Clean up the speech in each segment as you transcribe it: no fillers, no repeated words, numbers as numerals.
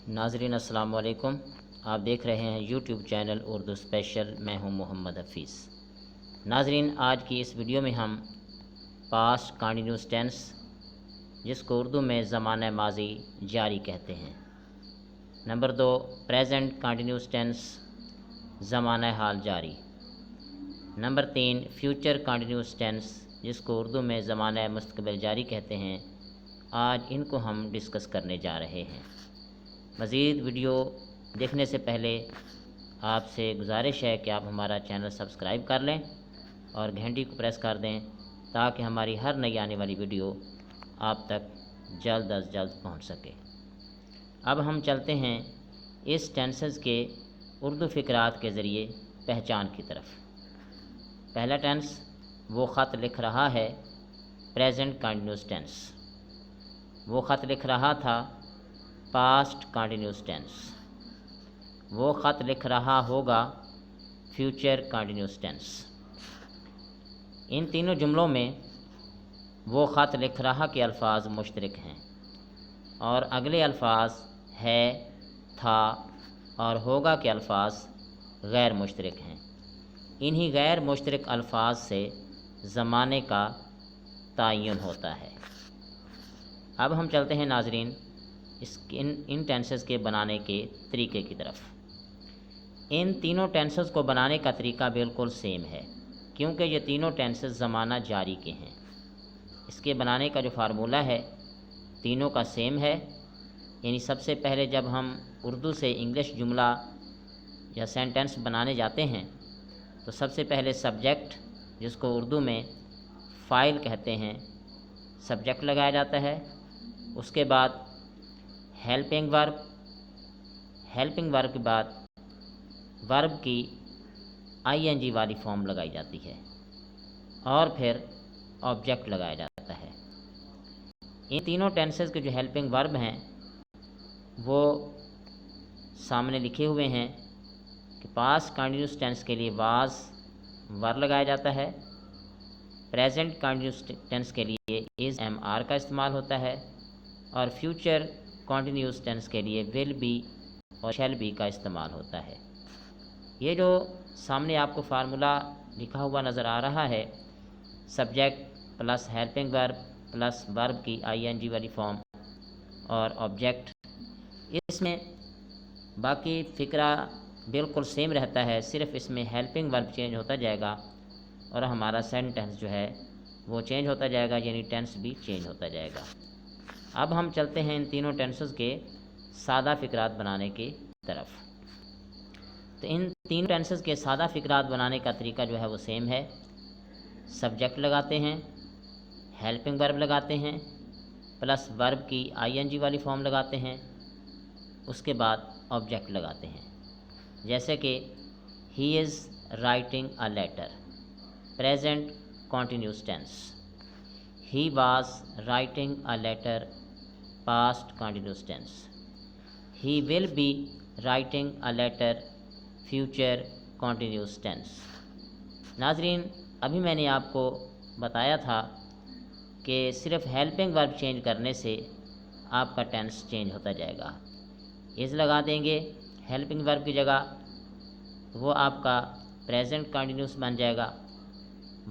नाजरीन अस्सलाम वालेकुम। आप देख रहे हैं यूट्यूब चैनल उर्दू स्पेशल। मैं हूं मोहम्मद हफीज़। नाजरीन, आज की इस वीडियो में हम पास्ट कंटिन्यूस टेंस, जिसको उर्दू में ज़माना माजी जारी कहते हैं। नंबर 2, प्रेजेंट कंटिन्यूस टेंस, ज़माना हाल जारी। नंबर 3, फ्यूचर कंटिन्यूस टेंस, जिसको उर्दू में ज़माना मुस्तक़बिल जारी कहते हैं। आज इनको हम डिस्कस करने जा रहे हैं। मज़ीद वीडियो देखने से पहले आपसे गुजारिश है कि आप हमारा चैनल सब्सक्राइब कर लें और घंटी को प्रेस कर दें, ताकि हमारी हर नई आने वाली वीडियो आप तक जल्द अज जल्द पहुंच सके। अब हम चलते हैं इस टेंसेस के उर्दू फ़िक्रात के ज़रिए पहचान की तरफ। पहला टेंस, वो ख़त लिख रहा है, प्रेजेंट कंटिन्यूस टेंस। वो ख़त लिख रहा था, पास्ट कंटिन्यूस टेंस। वो ख़त लिख रहा होगा, फ्यूचर कंटिन्यूस टेंस। इन तीनों जुमलों में वो ख़त लिख रहा के अल्फाज मुश्तरक हैं और अगले अल्फाज है, था और होगा के अल्फाज गैर मुश्तरक हैं। इन्हीं गैर मुश्तरक अल्फाज से ज़माने का तयन होता है। अब हम चलते हैं नाजरीन इन टेंसेस के बनाने के तरीके की तरफ। इन तीनों टेंसेस को बनाने का तरीका बिल्कुल सेम है, क्योंकि ये तीनों टेंसेस ज़माना जारी के हैं। इसके बनाने का जो फार्मूला है तीनों का सेम है। यानी सबसे पहले जब हम उर्दू से इंग्लिश जुमला या सेंटेंस बनाने जाते हैं तो सबसे पहले सब्जेक्ट, जिसको उर्दू में फ़ाइल कहते हैं, सब्जेक्ट लगाया जाता है। उसके बाद हेल्पिंग वर्ब, हेल्पिंग वर्ब के बाद वर्ब की आईएनजी वाली फॉर्म लगाई जाती है और फिर ऑब्जेक्ट लगाया जाता है। इन तीनों टेंसेस के जो हेल्पिंग वर्ब हैं वो सामने लिखे हुए हैं कि पास्ट कंटिन्यूस टेंस के लिए वाज वर लगाया जाता है, प्रेजेंट कंटिन्यूस टेंस के लिए इज़ एम आर का इस्तेमाल होता है और फ्यूचर कॉन्टीन्यूस टेंस के लिए विल बी और शैल बी का इस्तेमाल होता है। ये जो सामने आपको फार्मूला लिखा हुआ नज़र आ रहा है, subject plus helping verb plus verb की आईएनजी वाली फॉर्म और ऑब्जेक्ट, इसमें बाकी फ़िक्रा बिल्कुल सेम रहता है। सिर्फ इसमें हेल्पिंग वर्ब चेंज होता जाएगा और हमारा सेंटेंस जो है वो चेंज होता जाएगा, यानी टेंस भी चेंज होता जाएगा। अब हम चलते हैं इन तीनों टेंसेस के सादा फ़िक्रात बनाने की तरफ। तो इन तीनों टेंसेस के सादा फ़िक्रात बनाने का तरीका जो है वो सेम है। सब्जेक्ट लगाते हैं, हेल्पिंग वर्ब लगाते हैं, प्लस वर्ब की आईएनजी वाली फॉर्म लगाते हैं, उसके बाद ऑब्जेक्ट लगाते हैं। जैसे कि he is writing a letter, present continuous tense. He was writing a letter, past continuous tense. He will be writing a letter, future continuous tense. नाजरीन, अभी मैंने आपको बताया था कि सिर्फ हेल्पिंग वर्ब चेंज करने से आपका टेंस चेंज होता जाएगा। इज़ लगा देंगे हेल्पिंग वर्ब की जगह, वो आपका प्रेजेंट कंटिन्यूस बन जाएगा।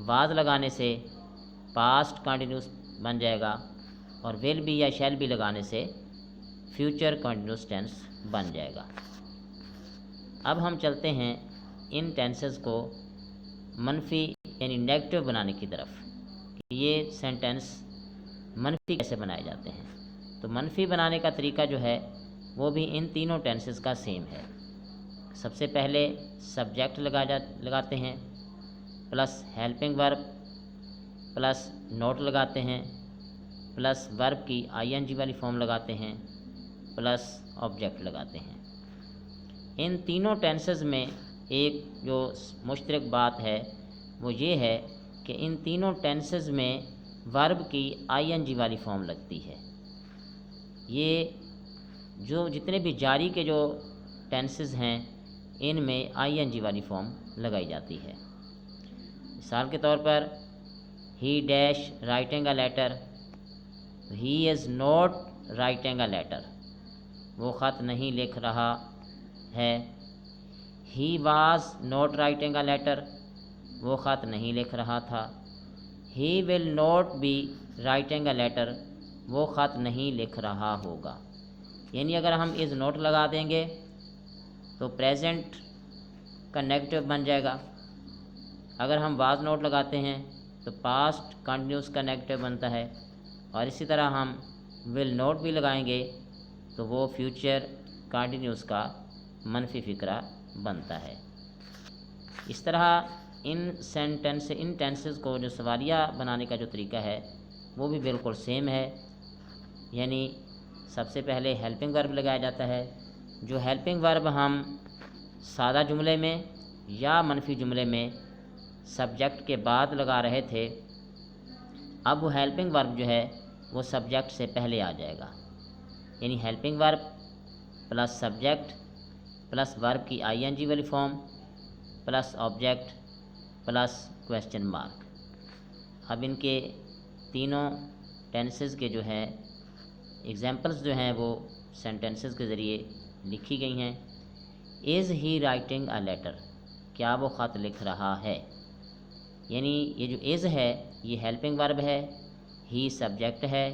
वाज लगाने से पास्ट कंटिन्यूस बन जाएगा और विल बी या शैल बी लगाने से फ्यूचर कंटिन्यूस टेंस बन जाएगा। अब हम चलते हैं इन टेंसेस को मनफी यानी नेगेटिव बनाने की तरफ कि ये सेंटेंस मनफी कैसे बनाए जाते हैं। तो मनफी बनाने का तरीका जो है वो भी इन तीनों टेंसेस का सेम है। सबसे पहले सब्जेक्ट लगाते हैं, plus helping verb plus note लगाते हैं, प्लस वर्ब की आईएनजी वाली फॉर्म लगाते हैं, प्लस ऑब्जेक्ट लगाते हैं। इन तीनों टेंसेस में एक जो मुश्तरक बात है वो ये है कि इन तीनों टेंसेस में वर्ब की आईएनजी वाली फॉर्म लगती है। ये जो जितने भी जारी के जो टेंसेस हैं इनमें आईएनजी वाली फॉर्म लगाई जाती है। मिसाल के तौर पर he dash writing a letter, he is not writing a letter. वो ख़त नहीं लिख रहा है। He was not writing a letter, वो ख़त नहीं लिख रहा था। He will not be writing a letter, वो ख़त नहीं लिख रहा होगा। यानी अगर हम इज़ नॉट लगा देंगे तो प्रेजेंट का नेगेटिव बन जाएगा। अगर हम वाज नॉट लगाते हैं तो पास्ट कंटिन्यूस का नेगेटिव बनता है। और इसी तरह हम विल नॉट भी लगाएंगे तो वो फ्यूचर कंटिन्यूस का मनफी फ़िक्रा बनता है। इस तरह इन टेंसेस को जो सवालिया बनाने का जो तरीका है वो भी बिल्कुल सेम है। यानी सबसे पहले हेल्पिंग वर्ब लगाया जाता है। जो हेल्पिंग वर्ब हम सादा जुमले में या मनफी जुमले में सब्जेक्ट के बाद लगा रहे थे, अब वो हेल्पिंग वर्ब जो है वो सब्जेक्ट से पहले आ जाएगा। यानी helping verb plus subject plus verb की आईएनजी वाली form plus object plus question mark. अब इनके तीनों टेंसेस के जो है एग्जाम्पल्स जो हैं वो सेंटेंसेस के ज़रिए लिखी गई हैं। Is he writing a letter, क्या वो ख़त लिख रहा है। यानी ये जो इज़ है ये हेल्पिंग वर्ब है, ही सब्जेक्ट है,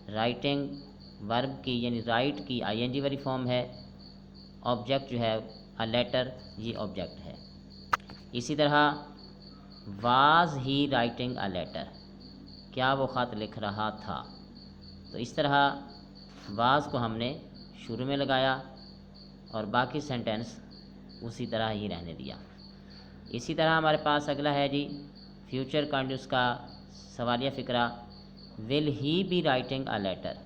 राइटिंग वर्ब की यानी राइट की आईएनजी वाली फॉर्म है, ऑब्जेक्ट जो है अ लेटर ये ऑब्जेक्ट है। इसी तरह was he writing a letter, क्या वो ख़त लिख रहा था। तो इस तरह वाज को हमने शुरू में लगाया और बाकी सेंटेंस उसी तरह ही रहने दिया। इसी तरह हमारे पास अगला है जी फ्यूचर कंटिन्यूस का सवालिया फ़िक्रा, will he be writing a letter.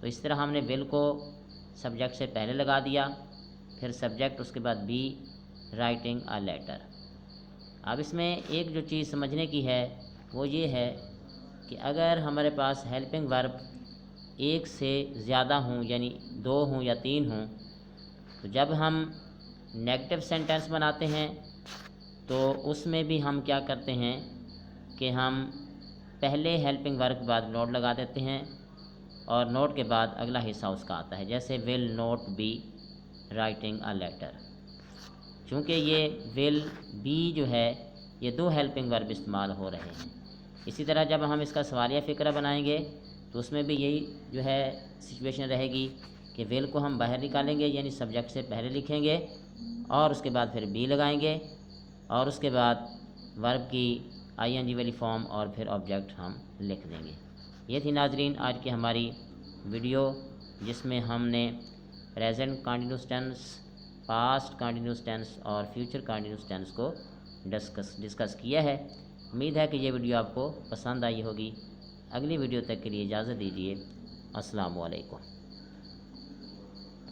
तो इस तरह हमने विल को सब्जेक्ट से पहले लगा दिया, फिर सब्जेक्ट उसके बाद बी राइटिंग अ लेटर। अब इसमें एक जो चीज़ समझने की है वो ये है कि अगर हमारे पास हेल्पिंग वर्ब एक से ज़्यादा हों यानी 2 हों या 3 हों, तो जब हम नेगेटिव सेंटेंस बनाते हैं तो उसमें भी हम क्या करते हैं कि हम पहले हेल्पिंग वर्ब के बाद नोट लगा देते हैं और नोट के बाद अगला हिस्सा उसका आता है। जैसे will not be writing a letter, चूँकि ये विल बी जो है ये 2 हेल्पिंग वर्ब इस्तेमाल हो रहे हैं। इसी तरह जब हम इसका सवालिया फ़िक्रा बनाएंगे तो उसमें भी यही जो है सिचुएशन रहेगी कि विल को हम बाहर निकालेंगे यानी सब्जेक्ट से पहले लिखेंगे और उसके बाद फिर बी लगाएंगे और उसके बाद वर्ब की आईएनजी वाली फॉर्म और फिर ऑब्जेक्ट हम लिख देंगे। ये थी नाजरीन आज की हमारी वीडियो जिसमें हमने present continuous tense, past continuous tense और फ्यूचर कंटिन्यूस टेंस को डिस्कस किया है। उम्मीद है कि ये वीडियो आपको पसंद आई होगी। अगली वीडियो तक के लिए इजाज़त दीजिए। अस्सलाम वालेकुम।